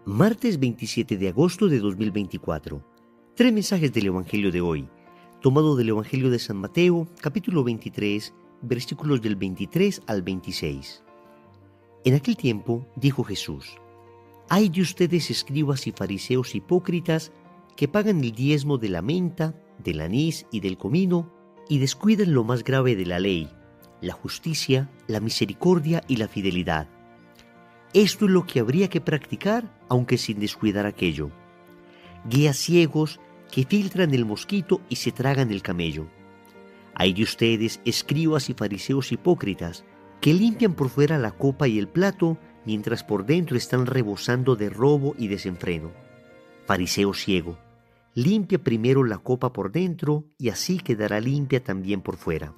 Martes 27 de agosto de 2024. Tres mensajes del Evangelio de hoy, tomado del Evangelio de San Mateo, capítulo 23, versículos del 23 al 26. En aquel tiempo dijo Jesús: «Ay de ustedes, escribas y fariseos hipócritas, que pagan el diezmo de la menta, del anís y del comino, y descuidan lo más grave de la ley, la justicia, la misericordia y la fidelidad. Esto es lo que habría que practicar, aunque sin descuidar aquello. Guías ciegos que filtran el mosquito y se tragan el camello. Ay de ustedes, escribas y fariseos hipócritas, que limpian por fuera la copa y el plato, mientras por dentro están rebosando de robo y desenfreno. Fariseo ciego, limpia primero la copa por dentro, y así quedará limpia también por fuera».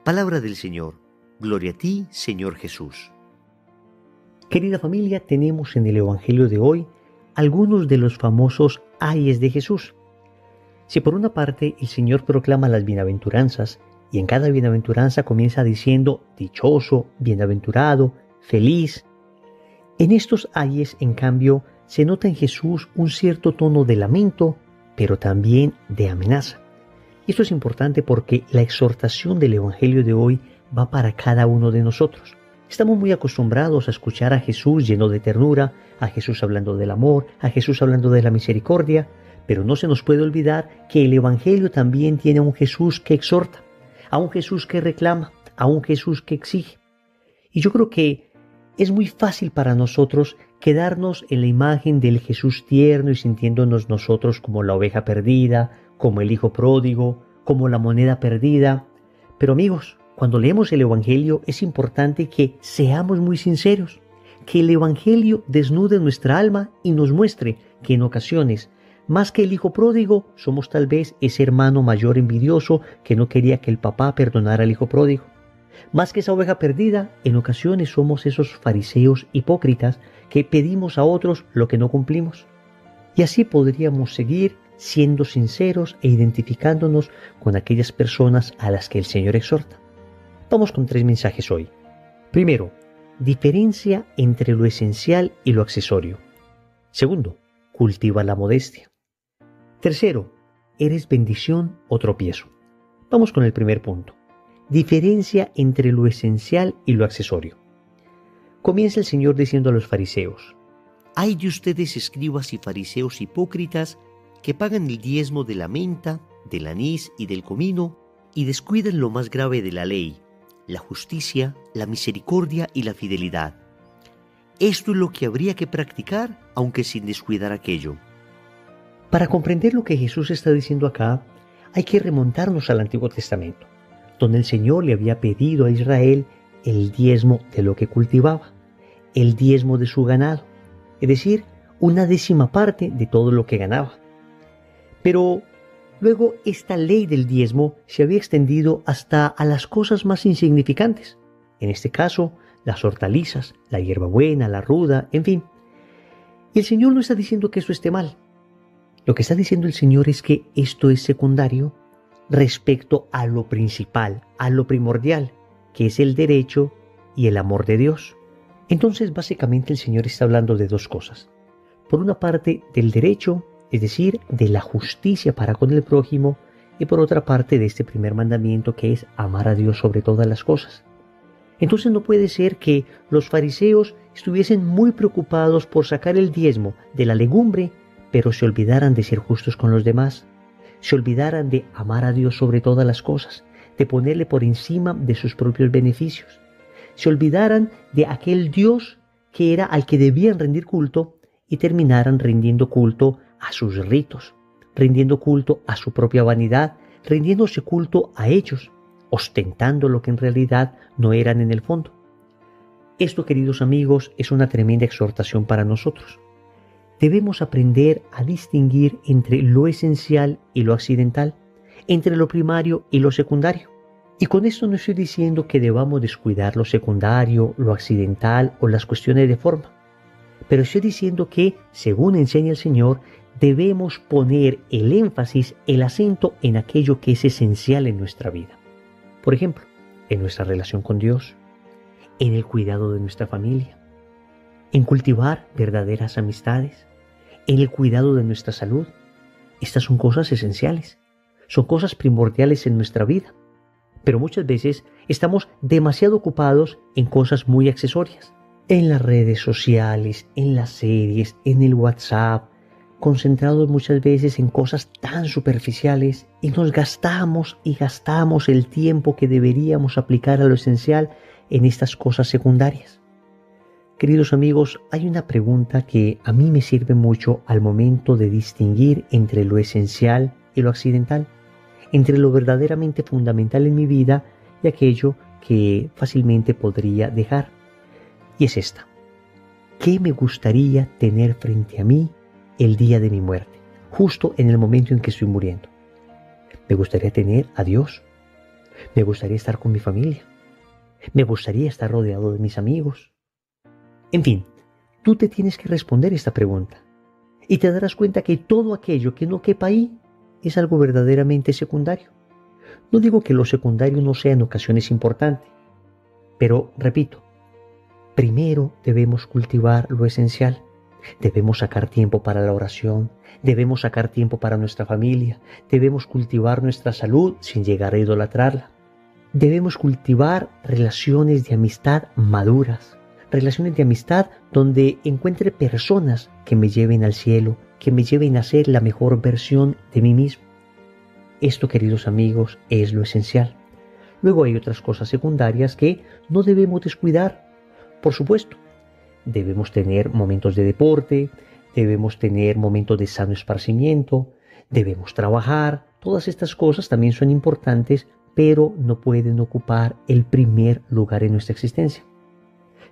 Palabra del Señor. Gloria a ti, Señor Jesús. Querida familia, tenemos en el Evangelio de hoy algunos de los famosos ayes de Jesús. Si por una parte el Señor proclama las bienaventuranzas, y en cada bienaventuranza comienza diciendo dichoso, bienaventurado, feliz, en estos ayes, en cambio, se nota en Jesús un cierto tono de lamento, pero también de amenaza. Y esto es importante porque la exhortación del Evangelio de hoy va para cada uno de nosotros. Estamos muy acostumbrados a escuchar a Jesús lleno de ternura, a Jesús hablando del amor, a Jesús hablando de la misericordia, pero no se nos puede olvidar que el Evangelio también tiene a un Jesús que exhorta, a un Jesús que reclama, a un Jesús que exige. Y yo creo que es muy fácil para nosotros quedarnos en la imagen del Jesús tierno y sintiéndonos nosotros como la oveja perdida, como el hijo pródigo, como la moneda perdida. Pero amigos, cuando leemos el Evangelio es importante que seamos muy sinceros, que el Evangelio desnude nuestra alma y nos muestre que en ocasiones, más que el hijo pródigo, somos tal vez ese hermano mayor envidioso que no quería que el papá perdonara al hijo pródigo. Más que esa oveja perdida, en ocasiones somos esos fariseos hipócritas que pedimos a otros lo que no cumplimos. Y así podríamos seguir siendo sinceros e identificándonos con aquellas personas a las que el Señor exhorta. Vamos con tres mensajes hoy. Primero, diferencia entre lo esencial y lo accesorio. Segundo, cultiva la modestia. Tercero, eres bendición o tropiezo. Vamos con el primer punto. Diferencia entre lo esencial y lo accesorio. Comienza el Señor diciendo a los fariseos: «Ay de ustedes, escribas y fariseos hipócritas, que pagan el diezmo de la menta, del anís y del comino, y descuidan lo más grave de la ley, la justicia, la misericordia y la fidelidad. Esto es lo que habría que practicar, aunque sin descuidar aquello». Para comprender lo que Jesús está diciendo acá, hay que remontarnos al Antiguo Testamento, donde el Señor le había pedido a Israel el diezmo de lo que cultivaba, el diezmo de su ganado, es decir, una décima parte de todo lo que ganaba. Pero luego esta ley del diezmo se había extendido hasta a las cosas más insignificantes, en este caso las hortalizas, la hierbabuena, la ruda, en fin. Y el Señor no está diciendo que eso esté mal. Lo que está diciendo el Señor es que esto es secundario respecto a lo principal, a lo primordial, que es el derecho y el amor de Dios. Entonces, básicamente el Señor está hablando de dos cosas. Por una parte, del derecho, es decir, de la justicia para con el prójimo, y por otra parte de este primer mandamiento, que es amar a Dios sobre todas las cosas. Entonces no puede ser que los fariseos estuviesen muy preocupados por sacar el diezmo de la legumbre, pero se olvidaran de ser justos con los demás, se olvidaran de amar a Dios sobre todas las cosas, de ponerle por encima de sus propios beneficios, se olvidaran de aquel Dios que era al que debían rendir culto y terminaran rindiendo culto a sus ritos, rindiendo culto a su propia vanidad, rindiéndose culto a ellos, ostentando lo que en realidad no eran en el fondo. Esto, queridos amigos, es una tremenda exhortación para nosotros. Debemos aprender a distinguir entre lo esencial y lo accidental, entre lo primario y lo secundario. Y con esto no estoy diciendo que debamos descuidar lo secundario, lo accidental o las cuestiones de forma. Pero estoy diciendo que, según enseña el Señor, debemos poner el énfasis, el acento en aquello que es esencial en nuestra vida. Por ejemplo, en nuestra relación con Dios, en el cuidado de nuestra familia, en cultivar verdaderas amistades, en el cuidado de nuestra salud. Estas son cosas esenciales, son cosas primordiales en nuestra vida, pero muchas veces estamos demasiado ocupados en cosas muy accesorias, en las redes sociales, en las series, en el WhatsApp, concentrados muchas veces en cosas tan superficiales y nos gastamos el tiempo que deberíamos aplicar a lo esencial en estas cosas secundarias. Queridos amigos, hay una pregunta que a mí me sirve mucho al momento de distinguir entre lo esencial y lo accidental, entre lo verdaderamente fundamental en mi vida y aquello que fácilmente podría dejar. Y es esta: ¿qué me gustaría tener frente a mí el día de mi muerte, justo en el momento en que estoy muriendo? Me gustaría tener a Dios, me gustaría estar con mi familia, me gustaría estar rodeado de mis amigos. En fin, tú te tienes que responder esta pregunta y te darás cuenta que todo aquello que no quepa ahí es algo verdaderamente secundario. No digo que lo secundario no sea en ocasiones importante, pero repito, primero debemos cultivar lo esencial. Debemos sacar tiempo para la oración, debemos sacar tiempo para nuestra familia, debemos cultivar nuestra salud sin llegar a idolatrarla. Debemos cultivar relaciones de amistad maduras, relaciones de amistad donde encuentre personas que me lleven al cielo, que me lleven a ser la mejor versión de mí mismo. Esto, queridos amigos, es lo esencial. Luego hay otras cosas secundarias que no debemos descuidar. Por supuesto, debemos tener momentos de deporte, debemos tener momentos de sano esparcimiento, debemos trabajar. Todas estas cosas también son importantes, pero no pueden ocupar el primer lugar en nuestra existencia.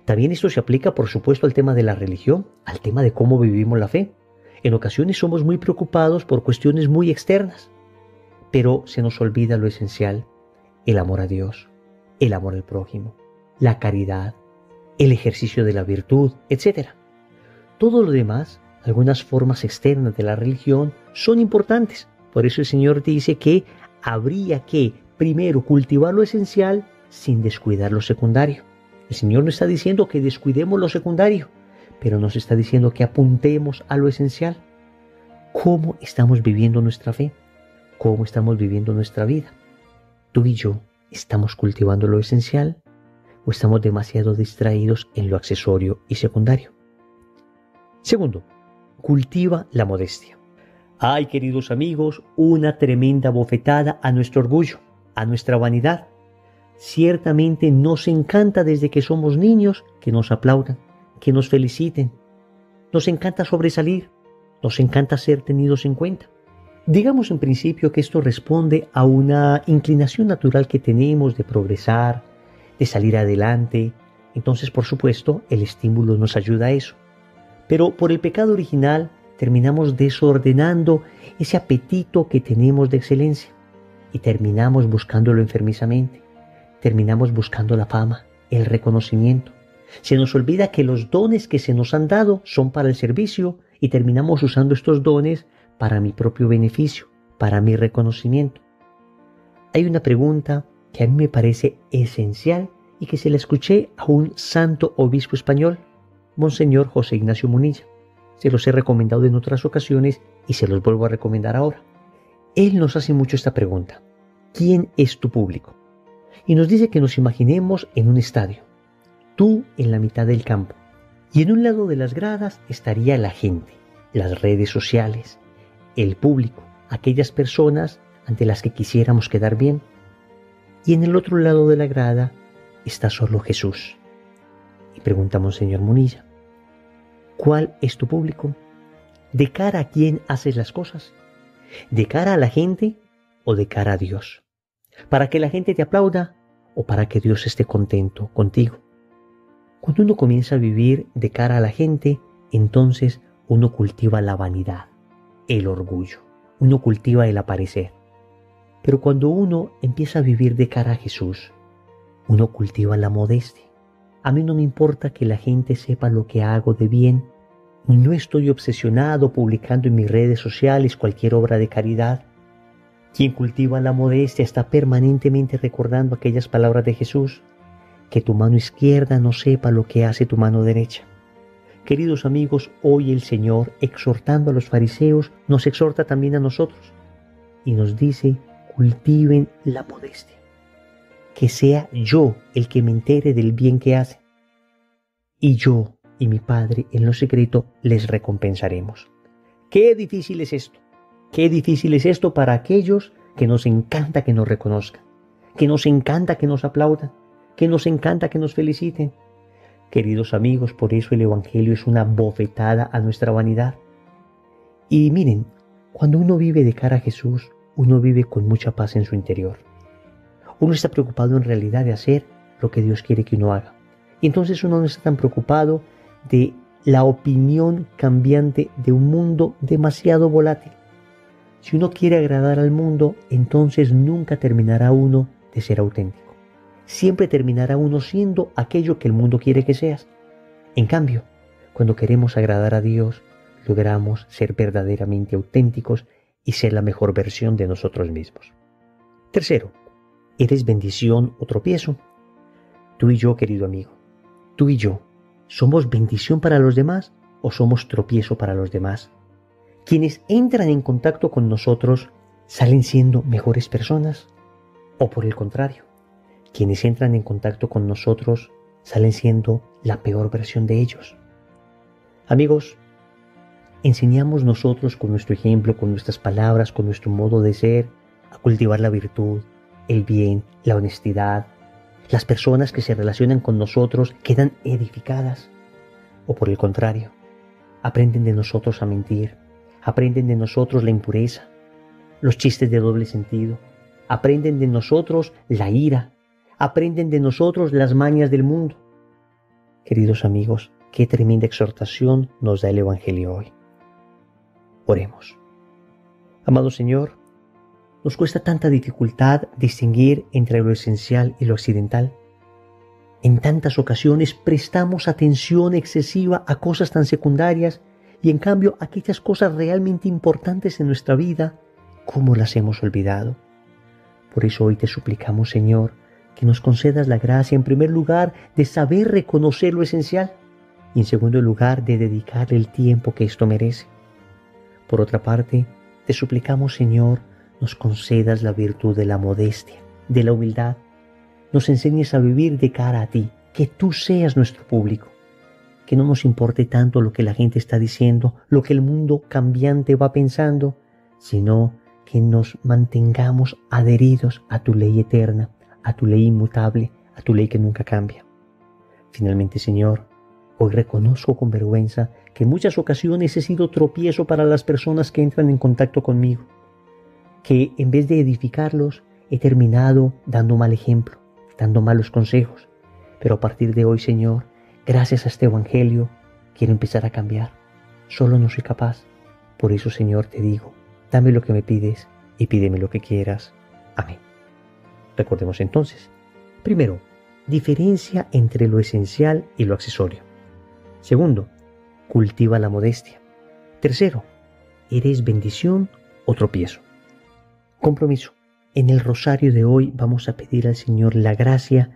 También esto se aplica, por supuesto, al tema de la religión, al tema de cómo vivimos la fe. En ocasiones somos muy preocupados por cuestiones muy externas, pero se nos olvida lo esencial: el amor a Dios, el amor al prójimo, la caridad, el ejercicio de la virtud, etc. Todo lo demás, algunas formas externas de la religión, son importantes. Por eso el Señor dice que habría que primero cultivar lo esencial sin descuidar lo secundario. El Señor no está diciendo que descuidemos lo secundario, pero nos está diciendo que apuntemos a lo esencial. ¿Cómo estamos viviendo nuestra fe? ¿Cómo estamos viviendo nuestra vida? Tú y yo, ¿estamos cultivando lo esencial o estamos demasiado distraídos en lo accesorio y secundario? Segundo, cultiva la modestia. Ay, queridos amigos, una tremenda bofetada a nuestro orgullo, a nuestra vanidad. Ciertamente nos encanta desde que somos niños que nos aplaudan, que nos feliciten. Nos encanta sobresalir, nos encanta ser tenidos en cuenta. Digamos en principio que esto responde a una inclinación natural que tenemos de progresar, de salir adelante. Entonces, por supuesto, el estímulo nos ayuda a eso. Pero por el pecado original terminamos desordenando ese apetito que tenemos de excelencia y terminamos buscándolo enfermizamente. Terminamos buscando la fama, el reconocimiento. Se nos olvida que los dones que se nos han dado son para el servicio y terminamos usando estos dones para mi propio beneficio, para mi reconocimiento. Hay una pregunta que a mí me parece esencial y que se la escuché a un santo obispo español, Monseñor José Ignacio Munilla. Se los he recomendado en otras ocasiones y se los vuelvo a recomendar ahora. Él nos hace mucho esta pregunta: ¿quién es tu público? Y nos dice que nos imaginemos en un estadio, tú en la mitad del campo, y en un lado de las gradas estaría la gente, las redes sociales, el público, aquellas personas ante las que quisiéramos quedar bien. Y en el otro lado de la grada está solo Jesús. Y pregunta Monseñor Munilla: ¿cuál es tu público? ¿De cara a quién haces las cosas? ¿De cara a la gente o de cara a Dios? ¿Para que la gente te aplauda o para que Dios esté contento contigo? Cuando uno comienza a vivir de cara a la gente, entonces uno cultiva la vanidad, el orgullo, uno cultiva el aparecer. Pero cuando uno empieza a vivir de cara a Jesús, uno cultiva la modestia. A mí no me importa que la gente sepa lo que hago de bien. No estoy obsesionado publicando en mis redes sociales cualquier obra de caridad. Quien cultiva la modestia está permanentemente recordando aquellas palabras de Jesús: que tu mano izquierda no sepa lo que hace tu mano derecha, Queridos amigos, hoy el Señor, exhortando a los fariseos, nos exhorta también a nosotros y nos dice: cultiven la modestia, que sea yo el que me entere del bien que hacen, y yo y mi Padre en lo secreto les recompensaremos. Qué difícil es esto, qué difícil es esto para aquellos que nos encanta que nos reconozcan, que nos encanta que nos aplaudan, que nos encanta que nos feliciten. Queridos amigos, por eso el Evangelio es una bofetada a nuestra vanidad. Y miren, cuando uno vive de cara a Jesús, uno vive con mucha paz en su interior. Uno está preocupado en realidad de hacer lo que Dios quiere que uno haga. Y entonces uno no está tan preocupado de la opinión cambiante de un mundo demasiado volátil. Si uno quiere agradar al mundo, entonces nunca terminará uno de ser auténtico. Siempre terminará uno siendo aquello que el mundo quiere que seas. En cambio, cuando queremos agradar a Dios, logramos ser verdaderamente auténticos y ser la mejor versión de nosotros mismos. Tercero, ¿eres bendición o tropiezo? Tú y yo, querido amigo, tú y yo, ¿somos bendición para los demás o somos tropiezo para los demás? Quienes entran en contacto con nosotros, ¿salen siendo mejores personas? ¿O por el contrario, quienes entran en contacto con nosotros salen siendo la peor versión de ellos? Amigos, enseñamos nosotros con nuestro ejemplo, con nuestras palabras, con nuestro modo de ser, a cultivar la virtud, el bien, la honestidad. Las personas que se relacionan con nosotros quedan edificadas. O por el contrario, aprenden de nosotros a mentir, aprenden de nosotros la impureza, los chistes de doble sentido, aprenden de nosotros la ira, aprenden de nosotros las mañas del mundo. Queridos amigos, qué tremenda exhortación nos da el Evangelio hoy. Oremos. Amado Señor, nos cuesta tanta dificultad distinguir entre lo esencial y lo accidental. En tantas ocasiones prestamos atención excesiva a cosas tan secundarias y en cambio aquellas cosas realmente importantes en nuestra vida, ¿cómo las hemos olvidado? Por eso hoy te suplicamos, Señor, que nos concedas la gracia, en primer lugar, de saber reconocer lo esencial y en segundo lugar, de dedicarle el tiempo que esto merece. Por otra parte, te suplicamos, Señor, nos concedas la virtud de la modestia, de la humildad, nos enseñes a vivir de cara a ti, que tú seas nuestro público, que no nos importe tanto lo que la gente está diciendo, lo que el mundo cambiante va pensando, sino que nos mantengamos adheridos a tu ley eterna, a tu ley inmutable, a tu ley que nunca cambia. Finalmente, Señor, hoy reconozco con vergüenza que en muchas ocasiones he sido tropiezo para las personas que entran en contacto conmigo, que en vez de edificarlos, he terminado dando mal ejemplo, dando malos consejos. Pero a partir de hoy, Señor, gracias a este Evangelio, quiero empezar a cambiar. Solo no soy capaz. Por eso, Señor, te digo, dame lo que me pides y pídeme lo que quieras. Amén. Recordemos entonces, primero, diferencia entre lo esencial y lo accesorio. Segundo, cultiva la modestia. Tercero, ¿eres bendición o tropiezo? Compromiso. En el rosario de hoy vamos a pedir al Señor la gracia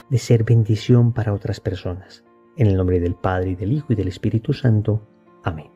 de ser bendición para otras personas. En el nombre del Padre, y del Hijo, y del Espíritu Santo. Amén.